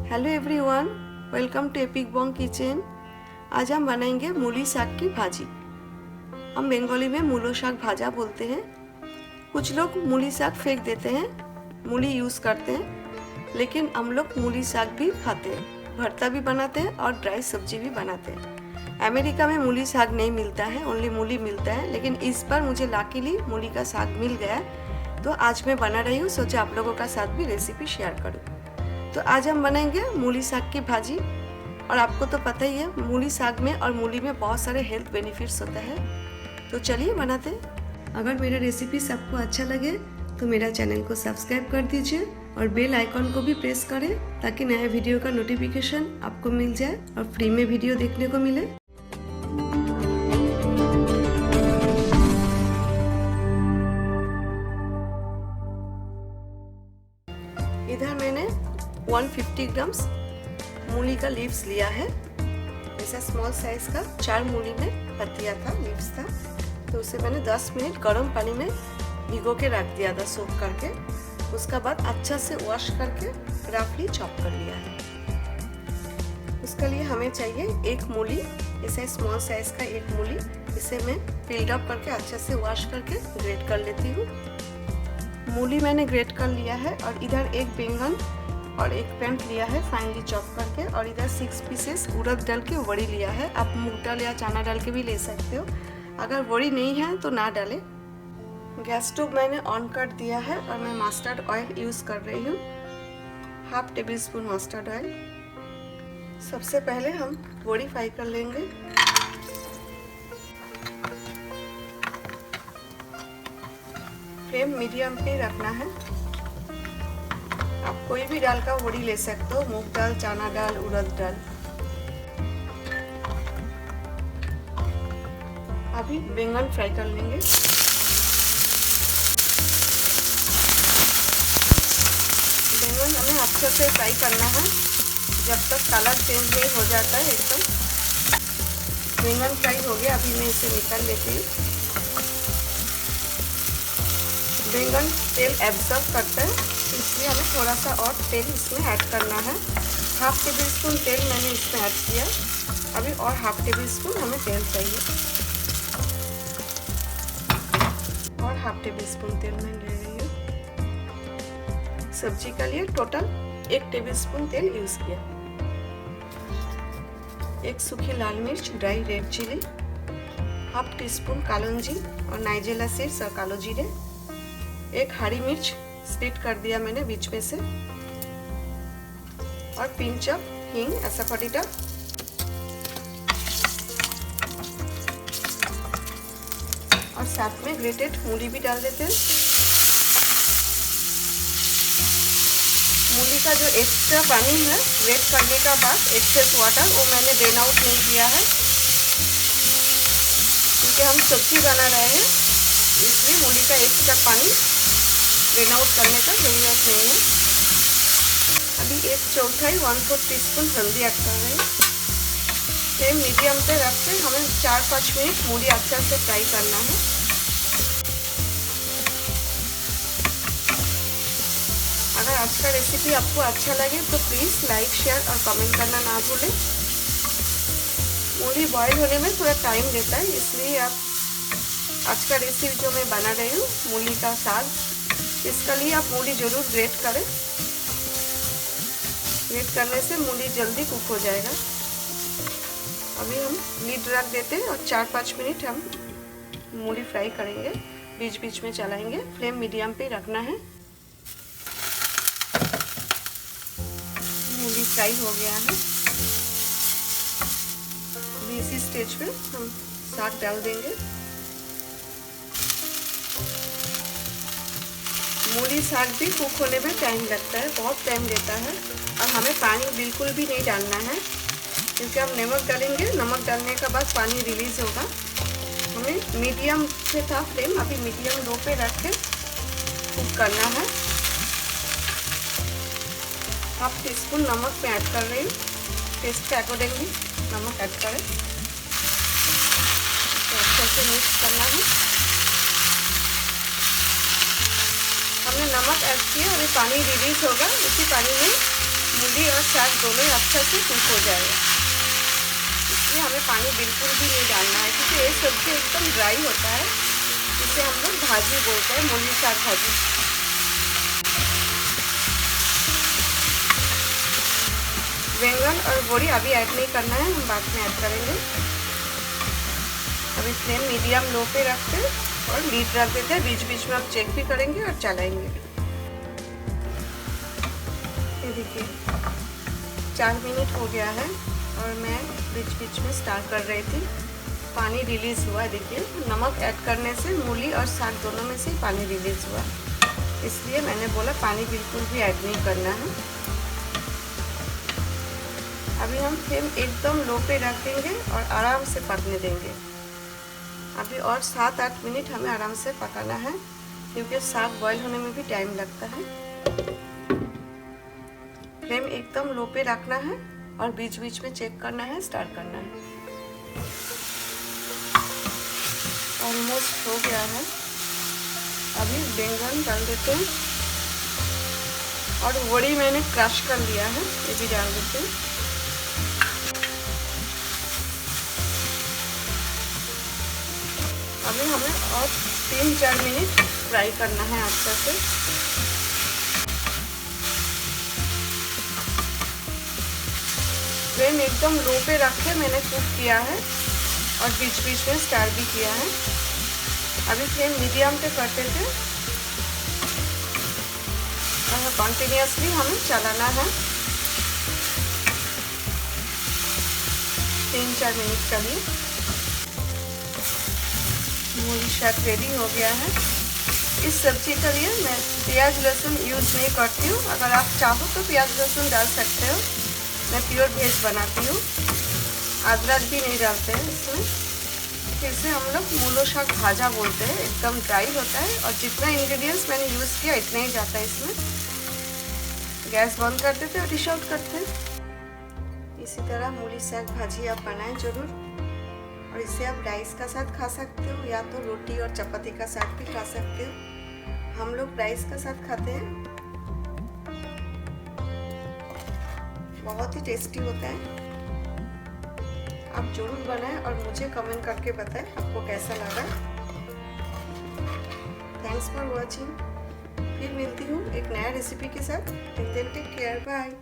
Hello everyone, welcome to Epic Bong Kitchen. आज हम बनाएंगे मूली साग की भाजी। हम बंगाली में मूलो साग भाजा बोलते हैं। कुछ लोग मूली साग फेंक देते हैं, मूली यूज़ करते हैं, लेकिन हम लोग मूली साग भी खाते हैं, भरता भी बनाते हैं और ड्राई सब्जी भी बनाते हैं। अमेरिका में मूली साग नहीं मिलता है, ओनली मूली मिलता है, लेकिन इस बार मुझे लकीली मूली का साग मिल गया, तो आज मैं बना रही हूँ। सोचा आप लोगों का साथ भी रेसिपी शेयर करूँ। तो आज हम बनाएंगे मूली साग की भाजी। और आपको तो पता ही है, मूली साग में और मूली में बहुत सारे हेल्थ बेनिफिट्स होता है। तो चलिए बनाते हैं। अगर मेरा रेसिपी सबको अच्छा लगे तो मेरा चैनल को सब्सक्राइब कर दीजिए और बेल आइकॉन को भी प्रेस करें, ताकि नए वीडियो का नोटिफिकेशन आपको मिल जाए और फ्री में वीडियो देखने को मिले। इधर मैंने 150 ग्राम्स मूली का लीव्स लिया है। ऐसा स्मॉल साइज का 4 मूली में पत्तियाँ था, लीव्स था। तो उसे मैंने 10 मिनट गर्म पानी में भिगो के रख दिया था, सोख करके। उसका बाद अच्छा से वॉश करके रफली चॉप कर लिया है। उसके लिए हमें चाहिए एक मूली, ऐसे स्मॉल साइज का एक मूली। इसे मैं पील्ड अप करके अच्छा से वॉश करके ग्रेट कर लेती हूँ। मूली मैंने ग्रेट कर लिया है। और इधर एक बैंगन और एक पेंट लिया है फाइनली चॉप करके। और इधर 6 पीसेस उड़द डाल के वड़ी लिया है। आप मूंग दाल या चना डाल के भी ले सकते हो, अगर वड़ी नहीं है तो ना डालें। गैस स्टोव मैंने ऑन कर दिया है और मैं मस्टर्ड ऑयल यूज़ कर रही हूँ, 1/2 टेबल स्पून मस्टर्ड ऑयल। सबसे पहले हम वड़ी फ्राई कर लेंगे। फ्लेम मीडियम पे रखना है। आप कोई भी दाल का वड़ी ले सकते हो, मूंग दाल, चना दाल, उड़द दाल। अभी बैंगन फ्राई कर लेंगे। बैंगन हमें अच्छे से फ्राई करना है जब तक कलर चेंज नहीं हो जाता है एकदम। बैंगन फ्राई हो गया, अभी मैं इसे निकाल लेती हूँ। बैंगन तेल एब्जॉर्ब करता है, इसलिए हमें थोड़ा सा और तेल इसमें ऐड करना है। 1/2 टेबल स्पून तेल मैंने इसमें ऐड किया। अभी और 1/2 टेबल स्पून हमें तेल चाहिए, और 1/2 टेबल स्पून तेल मैं ले रही हूँ। सब्जी के लिए टोटल 1 टेबल स्पून तेल यूज किया। एक सूखी लाल मिर्च, ड्राई रेड चिली, 1/2 टीस्पून कालोंजी और नाइजेला सीड्स और कालो जीरे, एक हरी मिर्च स्प्लिट कर दिया मैंने बीच में से, और पिंच ऑफ हींग, ऐसा पटीटा, और साथ में ग्रेटेड मूली भी डाल देते हैं। मूली का जो एक्स्ट्रा पानी है ग्रेट करने का बाद, एक्सेस वाटर, वो मैंने ड्रेन आउट नहीं किया है, क्योंकि हम सब्जी बना रहे हैं, इसलिए मूली का एक्स्ट्रा पानी ड्रेन आउट करने का जरूरत नहीं है। अभी 1/4 1/4 टीस्पून हल्दी ऐड कर रहे हैं। फ्लेम मीडियम पे रख के हमें 4-5 मिनट मूली अच्छा से फ्राई करना है। अगर आज का रेसिपी आपको अच्छा लगे तो प्लीज़ लाइक, शेयर और कमेंट करना ना भूलें। मूली बॉईल होने में थोड़ा टाइम लेता है, इसलिए आप आज का रेसिपी जो मैं बना रही हूँ मूली का साग, इसके लिए आप मूली ज़रूर ग्रेट करें। ग्रेट करने से मूली जल्दी कुक हो जाएगा। अभी हम लीड रख देते हैं और 4-5 मिनट हम मूली फ्राई करेंगे, बीच बीच में चलाएंगे। फ्लेम मीडियम पे रखना है। मूली फ्राई हो गया है। अभी इसी स्टेज पे हम साग डाल देंगे। मूली साग भी कुक होने में टाइम लगता है, बहुत टाइम लेता है। और हमें पानी बिल्कुल भी नहीं डालना है, क्योंकि हम नमक डालेंगे। नमक डालने के बाद पानी रिलीज होगा। हमें मीडियम पे था फ्लेम, अभी मीडियम लो पे रख के कुक करना है। 1/2 टीस्पून नमक मैं ऐड कर रही हूँ, टेस्ट के अकॉर्डिंगली नमक ऐड करें। तो अच्छे से मिक्स करना है। हमने नमक ऐड किया, अभी पानी रिलीज होगा। उसी पानी में मूली और और साग दोनों ही अच्छा से कुक हो जाएगा। इसलिए हमें पानी बिल्कुल भी नहीं डालना है, क्योंकि ये सब्जी एकदम ड्राई होता है। इसे हम लोग भाजी बोलते हैं, मूली साग भाजी। बैंगन और बोरी अभी ऐड नहीं करना है, हम बाद में ऐड करेंगे। अभी फ्लेम मीडियम लो पे रखते और लीड रख देते हैं। बीच बीच में आप चेक भी करेंगे और चलाएंगे। ये देखिए 4 मिनट हो गया है और मैं बीच बीच में स्टार कर रही थी। पानी रिलीज़ हुआ है। देखिए नमक ऐड करने से मूली और साग दोनों में से पानी रिलीज़ हुआ, इसलिए मैंने बोला पानी बिल्कुल भी ऐड नहीं करना है। अभी हम फ्लेम एकदम लो पे रख देंगे और आराम से पकने देंगे। अभी और 7-8 मिनट हमें आराम से पकाना है, क्योंकि साग बॉईल होने में भी टाइम लगता है। फ्लेम एकदम लो पे रखना है और बीच बीच में चेक करना है, स्टार्ट करना है। ऑलमोस्ट हो गया है। अभी बैंगन डाल देते हैं और वड़ी मैंने क्रश कर लिया है, ये भी डाल देते हैं। अभी हमें और 3-4 मिनट फ्राई करना है अच्छा से। फ्लेम एकदम लो पे रख के मैंने कुक किया है और बीच बीच में स्टार भी किया है। अभी फ्लेम मीडियम पे करते थे और कंटिन्यूसली हमें चलाना है 3-4 मिनट के लिए। मूली साग रेडी हो गया है। इस सब्जी के लिए मैं प्याज लहसुन यूज़ नहीं करती हूँ। अगर आप चाहो तो प्याज लहसुन डाल सकते हो। मैं प्योर वेज बनाती हूँ, अदरक भी नहीं डालते हैं इसमें। फिर से हम लोग मूलो साग भाजा बोलते हैं, एकदम ड्राई होता है और जितना इंग्रेडिएंट्स मैंने यूज़ किया इतना ही जाता है इसमें। गैस बंद कर देते और डिश आउट करते हैं। इसी तरह मूली साग भाजी आप बनाएं जरूर, और इसे आप राइस का साथ खा सकते हो या तो रोटी और चपाती का साथ भी खा सकते हो। हम लोग राइस का साथ खाते हैं, बहुत ही टेस्टी होता है। आप जरूर बनाएं और मुझे कमेंट करके बताएं आपको कैसा लगा। Thanks for watching. फिर मिलती हूँ एक नया रेसिपी के साथ। Till then take care, bye.